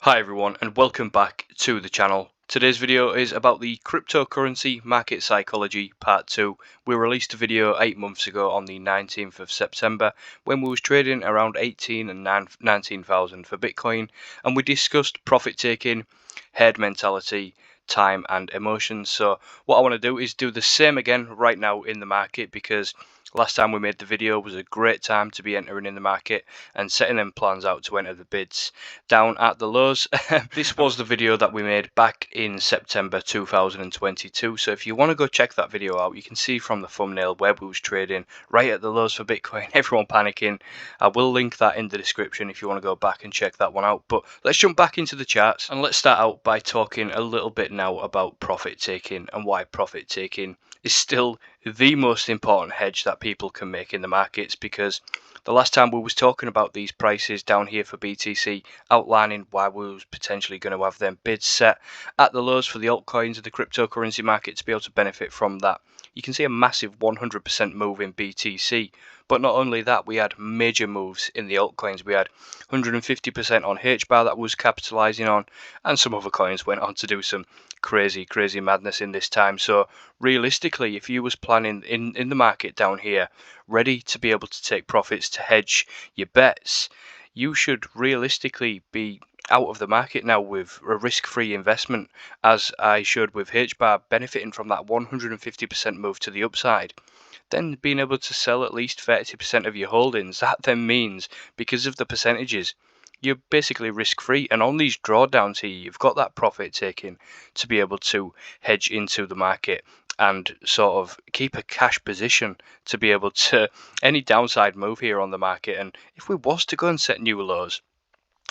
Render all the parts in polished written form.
Hi everyone and welcome back to the channel. Today's video is about the cryptocurrency market psychology part 2. We released a video 8 months ago on the 19th of September when we was trading around 18 and 19,000 for Bitcoin, and we discussed profit taking, herd mentality, time and emotions. So what I want to do is do the same again right now in the market, because last time we made the video was a great time to be entering in the market and setting them plans out to enter the bids down at the lows. This was the video that we made back in September 2022, so if you want to go check that video out, you can see from the thumbnail where we was trading right at the lows for Bitcoin, everyone panicking. I will link that in the description if you want to go back and check that one out. But let's jump back into the charts and let's start out by talking a little bit now about profit taking and why profit taking is still the most important hedge that people can make in the markets. Because the last time we was talking about these prices down here for BTC, outlining why we was potentially going to have them bids set at the lows for the altcoins and the cryptocurrency market to be able to benefit from that. You can see a massive 100% move in BTC, but not only that, we had major moves in the altcoins. We had 150% on HBAR that was capitalizing on, and some other coins went on to do some crazy madness in this time. So realistically, if you was planning in the market down here, ready to be able to take profits to hedge your bets, you should realistically be out of the market now with a risk-free investment, as I showed with HBAR, benefiting from that 150% move to the upside. Then being able to sell at least 30% of your holdings, that then means, because of the percentages, you're basically risk-free. And on these drawdowns here, you've got that profit taking to be able to hedge into the market and sort of keep a cash position to be able to any downside move here on the market. And if we was to go and set new lows,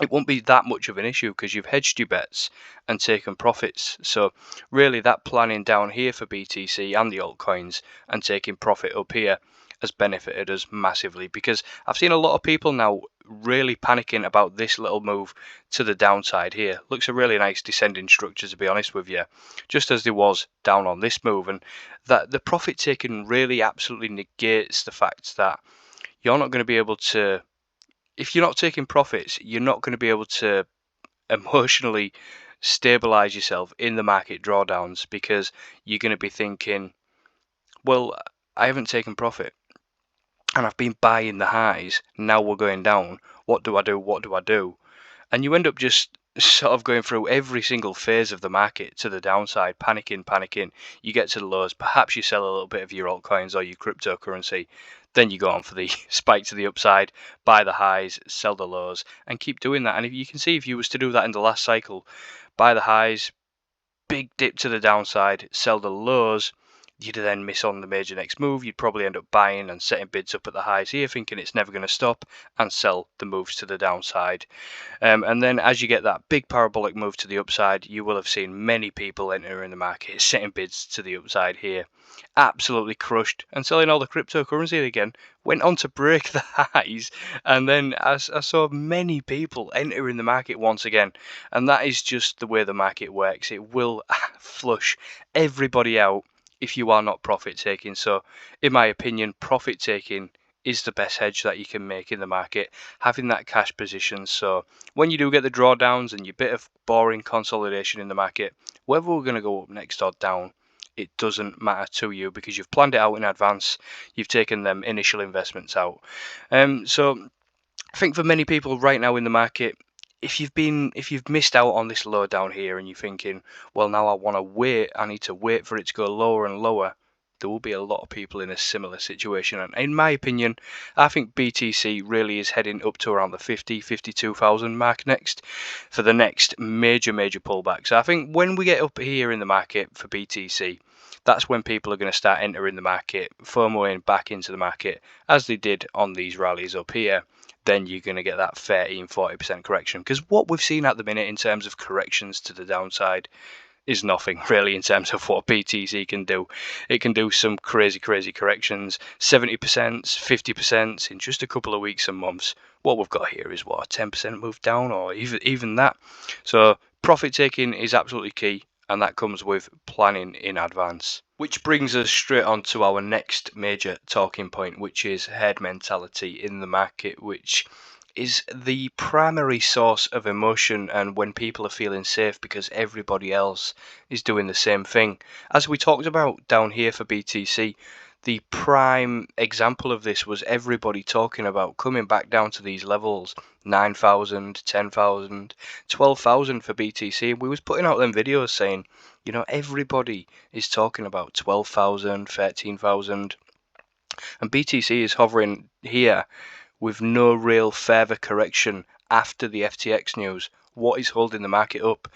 it won't be that much of an issue because you've hedged your bets and taken profits. So really that planning down here for BTC and the altcoins and taking profit up here has benefited us massively, because I've seen a lot of people now really panicking about this little move to the downside here. Looks a really nice descending structure, to be honest with you, just as there was down on this move. And that the profit taking really absolutely negates the fact that you're not going to be able to, if you're not taking profits, you're not going to be able to emotionally stabilize yourself in the market drawdowns, because you're going to be thinking, well, I haven't taken profit and I've been buying the highs. Now we're going down. What do I do? What do I do? And you end up just sort of going through every single phase of the market to the downside, panicking. You get to the lows, perhaps you sell a little bit of your altcoins or your cryptocurrency, then you go on for the spike to the upside, buy the highs, sell the lows, and keep doing that. And if you can see, if you was to do that in the last cycle, buy the highs, big dip to the downside, sell the lows, you'd then miss on the major next move. You'd probably end up buying and setting bids up at the highs here, thinking it's never going to stop, and sell the moves to the downside. And then as you get that big parabolic move to the upside, you will have seen many people enter in the market, setting bids to the upside here, absolutely crushed, and selling all the cryptocurrency again. Went on to break the highs, and then I saw many people enter in the market once again. And that is just the way the market works. It will flush everybody out if you are not profit taking. So in my opinion, profit taking is the best hedge that you can make in the market, having that cash position. So when you do get the drawdowns and your bit of boring consolidation in the market, whether we're going to go up next or down, it doesn't matter to you, because you've planned it out in advance. You've taken them initial investments out. So I think for many people right now in the market, if you've missed out on this low down here and you're thinking, well, now I want to wait, I need to wait for it to go lower and lower, there will be a lot of people in a similar situation. And in my opinion, I think BTC really is heading up to around the 52,000 mark next for the next major pullback. So I think when we get up here in the market for BTC, that's when people are going to start entering the market, FOMOing back into the market as they did on these rallies up here. Then you're going to get that 30-40% correction, because what we've seen at the minute in terms of corrections to the downside is nothing really in terms of what BTC can do. It can do some crazy corrections, 70%, 50% in just a couple of weeks and months. What we've got here is what, a 10% move down, or even that. So profit taking is absolutely key, and that comes with planning in advance. Which brings us straight on to our next major talking point, which is herd mentality in the market, which is the primary source of emotion, and when people are feeling safe because everybody else is doing the same thing. As we talked about down here for BTC, the prime example of this was everybody talking about coming back down to these levels, 9,000, 10,000, 12,000 for BTC. We was putting out them videos saying, you know, everybody is talking about 12,000, 13,000, and BTC is hovering here with no real further correction after the FTX news. What is holding the market up?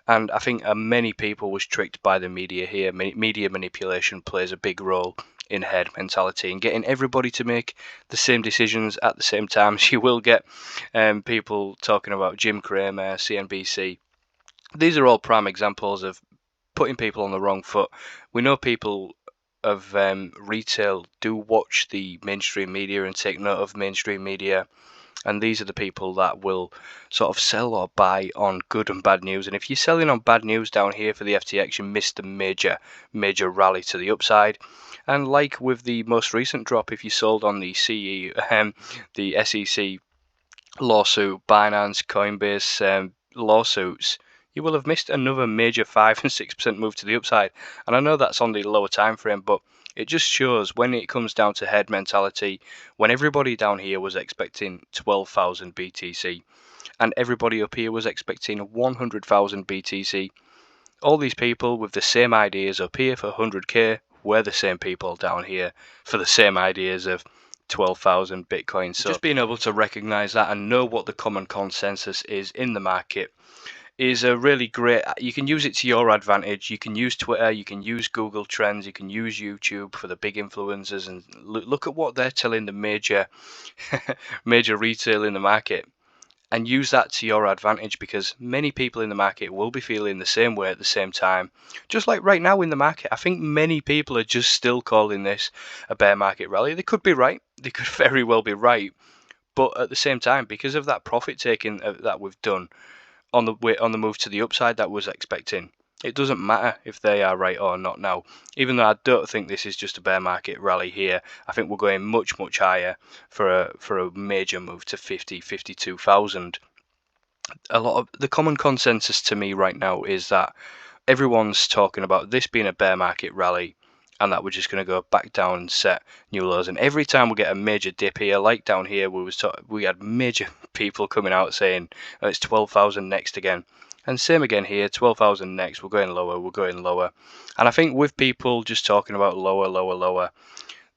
And I think many people was tricked by the media here. Media manipulation plays a big role in herd mentality and getting everybody to make the same decisions at the same time. So you will get people talking about Jim Cramer, CNBC. These are all prime examples of putting people on the wrong foot. We know people of retail do watch the mainstream media and take note of mainstream media, and these are the people that will sort of sell or buy on good and bad news. And if you're selling on bad news down here for the FTX, you missed the major rally to the upside. And like with the most recent drop, if you sold on the the SEC lawsuit, Binance, Coinbase lawsuits, you will have missed another major 5 and 6% move to the upside. And I know that's on the lower time frame, but it just shows when it comes down to head mentality, when everybody down here was expecting 12,000 BTC and everybody up here was expecting 100,000 BTC, all these people with the same ideas up here for 100k were the same people down here for the same ideas of 12,000 Bitcoin. So just being able to recognize that and know what the common consensus is in the market is a really great. You can use it to your advantage. You can use Twitter, you can use Google Trends, you can use YouTube for the big influencers, and look at what they're telling the major major retail in the market, and use that to your advantage, because many people in the market will be feeling the same way at the same time. Just like right now in the market, I think many people are just still calling this a bear market rally. They could be right, they could very well be right, but at the same time, because of that profit taking that we've done on the move to the upside that was expecting, it doesn't matter if they are right or not now. Even though I don't think this is just a bear market rally here, I think we're going much higher for a major move to 52,000. A lot of the common consensus to me right now is that everyone's talking about this being a bear market rally, and that we're just going to go back down and set new lows. And every time we get a major dip here, like down here, we had major people coming out saying, oh, it's 12,000 next again. And same again here, 12,000 next, we're going lower. And I think with people just talking about lower,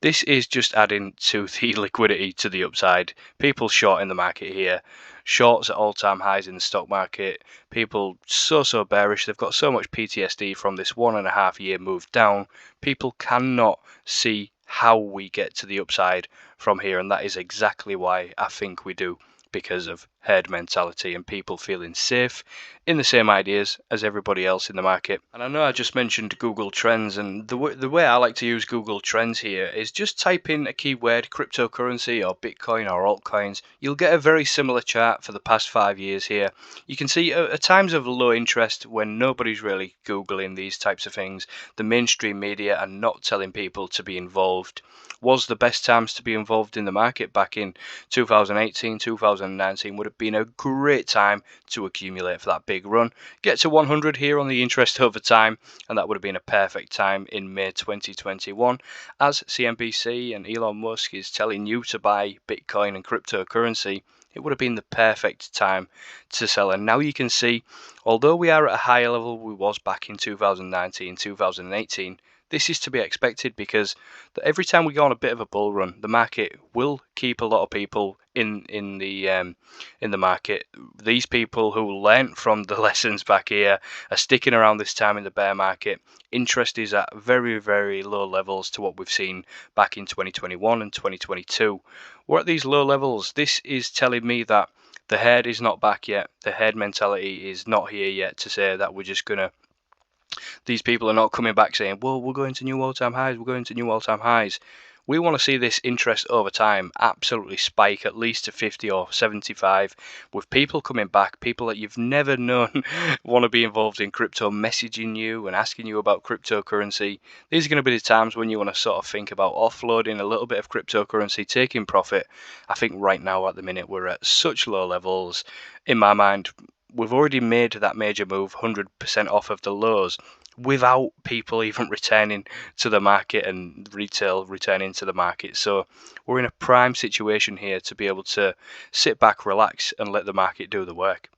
this is just adding to the liquidity to the upside. People short in the market here. Shorts at all-time highs in the stock market. People so bearish. They've got so much PTSD from this 1.5 year move down. People cannot see how we get to the upside from here, and that is exactly why I think we do, because of herd mentality and people feeling safe in the same ideas as everybody else in the market. And I know I just mentioned Google Trends, and the way I like to use Google Trends here is just type in a keyword, cryptocurrency or Bitcoin or altcoins. You'll get a very similar chart for the past 5 years here. You can see at times of low interest, when nobody's really Googling these types of things, the mainstream media are not telling people to be involved. Was the best times to be involved in the market back in 2018, 2019 would have been a great time to accumulate for that big run. Get to 100 here on the interest over time, and that would have been a perfect time in May 2021. As CNBC and Elon Musk is telling you to buy Bitcoin and cryptocurrency, it would have been the perfect time to sell. And now you can see, although we are at a higher level we was back in 2019, 2018, this is to be expected, because every time we go on a bit of a bull run, the market will keep a lot of people in the market. These people who learnt from the lessons back here are sticking around this time in the bear market. Interest is at very low levels to what we've seen back in 2021 and 2022. We're at these low levels. This is telling me that the herd is not back yet. The herd mentality is not here yet to say that we're just gonna. These people are not coming back saying, well, we're going to new all-time highs, we're going to new all-time highs. We want to see this interest over time absolutely spike at least to 50 or 75, with people coming back, people that you've never known want to be involved in crypto, messaging you and asking you about cryptocurrency. These are going to be the times when you want to sort of think about offloading a little bit of cryptocurrency, taking profit. I think right now at the minute we're at such low levels. In my mind, we've already made that major move, 100% off of the lows, without people even returning to the market and retail returning to the market. So we're in a prime situation here to be able to sit back, relax, and let the market do the work.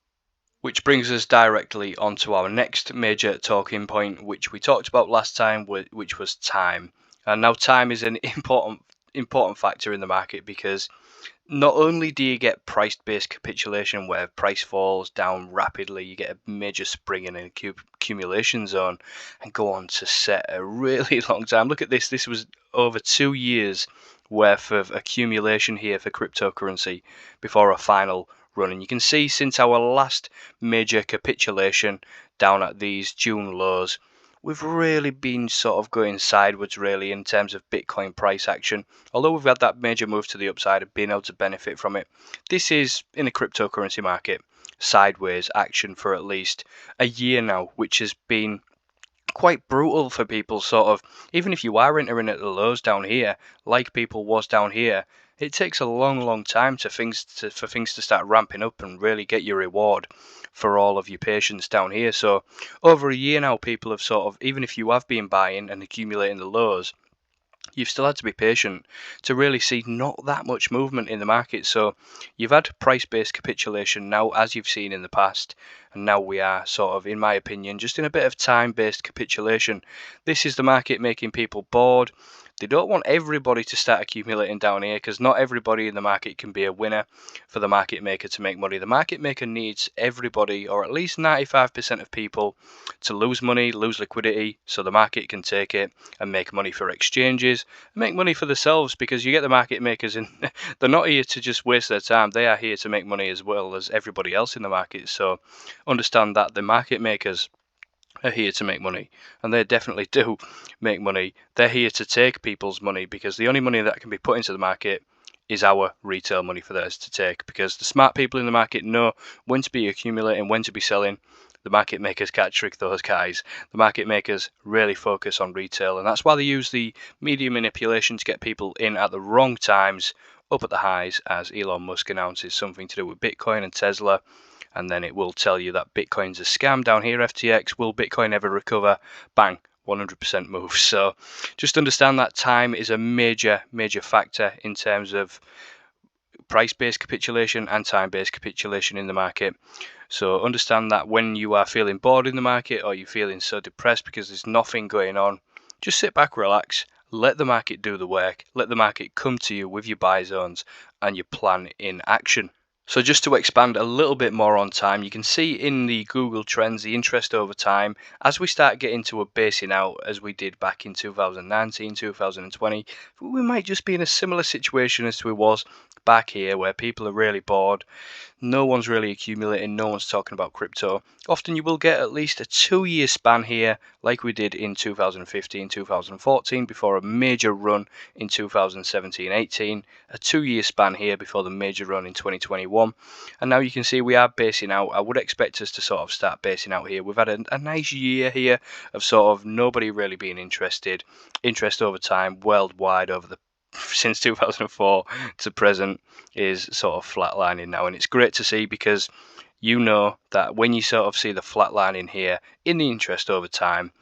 Which brings us directly onto our next major talking point, which we talked about last time, which was time. And now time is an important factor in the market, because not only do you get price-based capitulation where price falls down rapidly, you get a major spring in an accumulation zone and go on to set a really long time. Look at this. This was over 2 years worth of accumulation here for cryptocurrency before a final run. And you can see since our last major capitulation down at these June lows, we've really been sort of going sideways really in terms of Bitcoin price action. Although we've had that major move to the upside and been able to benefit from it, this is, in a cryptocurrency market, sideways action for at least a year now, which has been quite brutal for people. Sort of, even if you are entering at the lows down here, like people was down here, it takes a long time for things to start ramping up and really get your reward for all of your patience down here. So over a year now, people have sort of, even if you have been buying and accumulating the lows, you've still had to be patient to really see not that much movement in the market. So you've had price-based capitulation now, as you've seen in the past, and now we are sort of, in my opinion, just in a bit of time-based capitulation. This is the market making people bored. They don't want everybody to start accumulating down here, because not everybody in the market can be a winner for the market maker to make money. The market maker needs everybody, or at least 95% of people, to lose money, lose liquidity, so the market can take it and make money for exchanges, make money for themselves, because you get the market makers in, they're not here to just waste their time, they are here to make money as well as everybody else in the market. So understand that the market makers are here to make money, and they definitely do make money. They're here to take people's money, because the only money that can be put into the market is our retail money for theirs to take, because the smart people in the market know when to be accumulating, when to be selling. The market makers can't trick those guys. The market makers really focus on retail, and that's why they use the media manipulation to get people in at the wrong times, up at the highs, as Elon Musk announces something to do with Bitcoin and Tesla, and then it will tell you that Bitcoin's a scam down here, FTX. Will Bitcoin ever recover? Bang, 100% move. So just understand that time is a major factor in terms of price-based capitulation and time-based capitulation in the market. So understand that when you are feeling bored in the market, or you're feeling so depressed because there's nothing going on, just sit back, relax, let the market do the work, let the market come to you with your buy zones and your plan in action. So just to expand a little bit more on time, you can see in the Google Trends the interest over time as we start getting to a basing out, as we did back in 2019, 2020. We might just be in a similar situation as we was back here, where people are really bored. No one's really accumulating, no one's talking about crypto. Often you will get at least a 2-year span here, like we did in 2015, 2014, before a major run in 2017-18, a 2-year span here before the major run in 2021. And now you can see we are basing out. I would expect us to sort of start basing out here. We've had a nice year here of sort of nobody really being interested. Interest over time worldwide over the since 2004 to present is sort of flatlining now, and it's great to see, because you know that when you sort of see the flatlining here in the interest over time,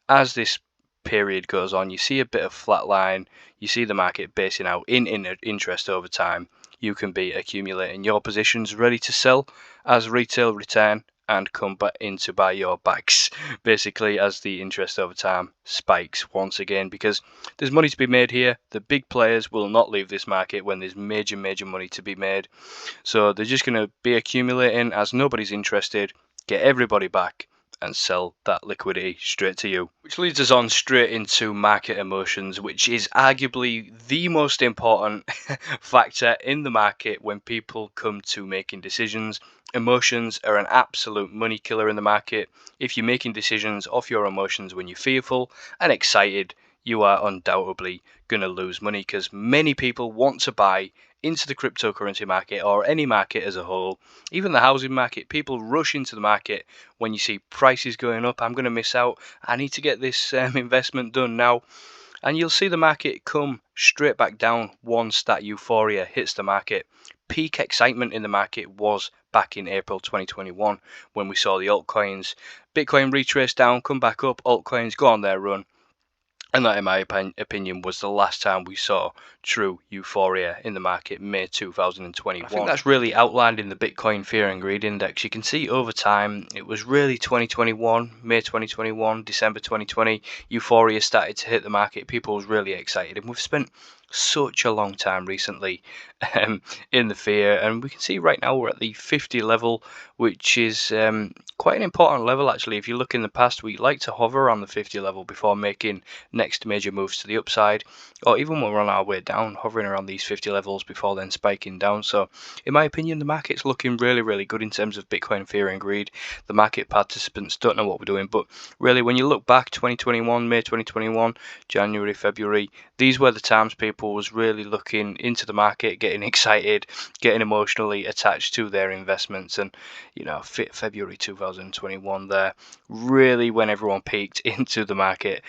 as this period goes on, you see a bit of flatline, you see the market basing out in interest over time, you can be accumulating your positions ready to sell as retail return and come back in to buy your bags, basically, as the interest over time spikes once again, because there's money to be made here. The big players will not leave this market when there's major money to be made, so they're just going to be accumulating as nobody's interested, get everybody back and sell that liquidity straight to you. Which leads us on straight into market emotions, which is arguably the most important factor in the market when people come to making decisions. Emotions are an absolute money killer in the market. If you're making decisions off your emotions when you're fearful and excited, you are undoubtedly going to lose money, because many people want to buy into the cryptocurrency market or any market as a whole, even the housing market. People rush into the market when you see prices going up. I'm going to miss out. I need to get this investment done now. And you'll see the market come straight back down once that euphoria hits the market. Peak excitement in the market was back in April 2021 when we saw the altcoins, Bitcoin retrace down, come back up, altcoins go on their run. And that, in my opinion, was the last time we saw true euphoria in the market, May 2021. I think that's really outlined in the Bitcoin Fear and Greed Index. You can see over time, it was really 2021, May 2021, December 2020, euphoria started to hit the market. People was really excited, and we've spent such a long time recently in the fear, and we can see right now we're at the 50 level, which is quite an important level actually. If you look in the past, we like to hover on the 50 level before making next major moves to the upside, or even when we're on our way down, hovering around these 50 levels before then spiking down. So in my opinion, the market's looking really good in terms of Bitcoin Fear and Greed. The market participants don't know what we're doing, but really when you look back, 2021, May 2021, January, February, these were the times people was really looking into the market, getting excited, getting emotionally attached to their investments. And you know, February 2021 there, really when everyone peaked into the market,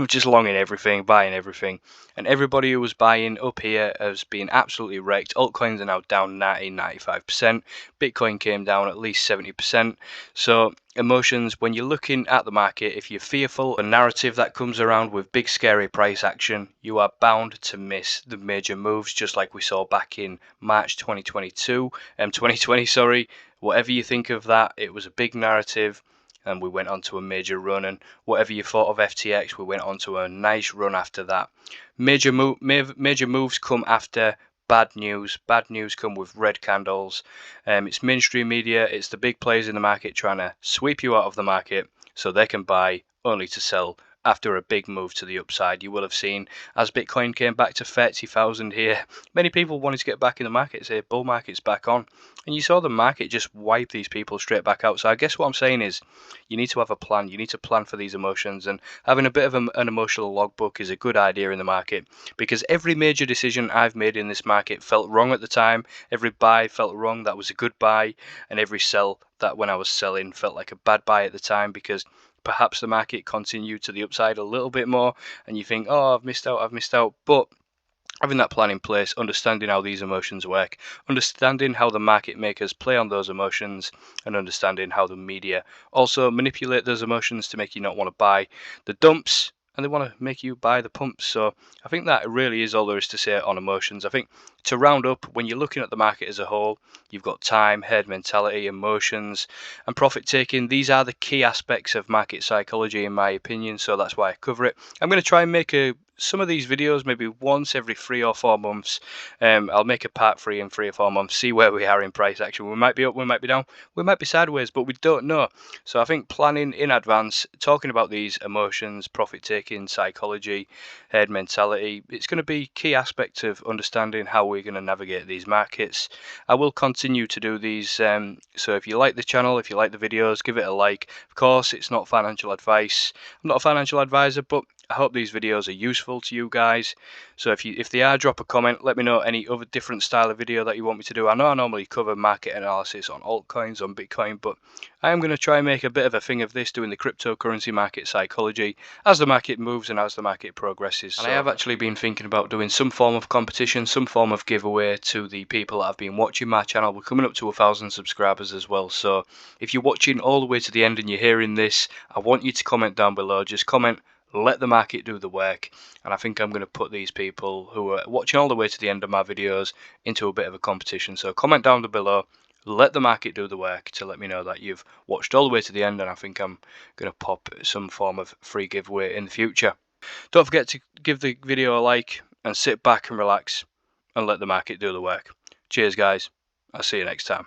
just longing everything, buying everything. And everybody who was buying up here has been absolutely wrecked. Altcoins are now down 95%. Bitcoin came down at least 70%. So emotions, when you're looking at the market, if you're fearful, a narrative that comes around with big scary price action, you are bound to miss the major moves, just like we saw back in March 2020, sorry. Whatever you think of that, it was a big narrative, and we went on to a major run. And whatever you thought of FTX, we went on to a nice run after that. Major moves come after bad news. Bad news come with red candles. It's mainstream media, it's the big players in the market trying to sweep you out of the market so they can buy only to sell after a big move to the upside. You will have seen as Bitcoin came back to 30,000 here, many people wanted to get back in the market, say bull market's back on, and you saw the market just wipe these people straight back out. So I guess what I'm saying is you need to have a plan. You need to plan for these emotions, and having a bit of an emotional logbook is a good idea in the market, because every major decision I've made in this market felt wrong at the time. Every buy felt wrong, that was a good buy, and every sell that when I was selling felt like a bad buy at the time, because perhaps the market continued to the upside a little bit more and you think, oh, I've missed out. But having that plan in place, understanding how these emotions work, understanding how the market makers play on those emotions, and understanding how the media also manipulate those emotions to make you not want to buy the dumps, and they want to make you buy the pumps. So I think that really is all there is to say on emotions. I think to round up, when you're looking at the market as a whole, you've got time, herd mentality, emotions, and profit taking. These are the key aspects of market psychology, in my opinion. So that's why I cover it. I'm going to try and make some of these videos maybe once every 3 or 4 months. I'll make a part 3 in 3 or 4 months, see where we are in price action. We might be up, we might be down, we might be sideways, but we don't know. So I think planning in advance, talking about these emotions, profit taking, psychology, herd mentality, it's going to be key aspect of understanding how we're going to navigate these markets. I will continue to do these, so if you like the channel, if you like the videos, give it a like. Of course, it's not financial advice. I'm not a financial advisor, but I hope these videos are useful to you guys. So if they are, drop a comment. Let me know any other different style of video that you want me to do. I know I normally cover market analysis on altcoins, on Bitcoin, but I am going to try and make a bit of a thing of this, doing the cryptocurrency market psychology as the market moves and as the market progresses. And I have actually been thinking about doing some form of competition, some form of giveaway to the people that have been watching my channel. We're coming up to 1,000 subscribers as well. So if you're watching all the way to the end and you're hearing this, I want you to comment down below. Just comment, let the market do the work. And I think I'm going to put these people who are watching all the way to the end of my videos into a bit of a competition. So comment down below, let the market do the work, to let me know that you've watched all the way to the end, and I think I'm going to pop some form of free giveaway in the future. Don't forget to give the video a like and sit back and relax and let the market do the work. Cheers guys, I'll see you next time.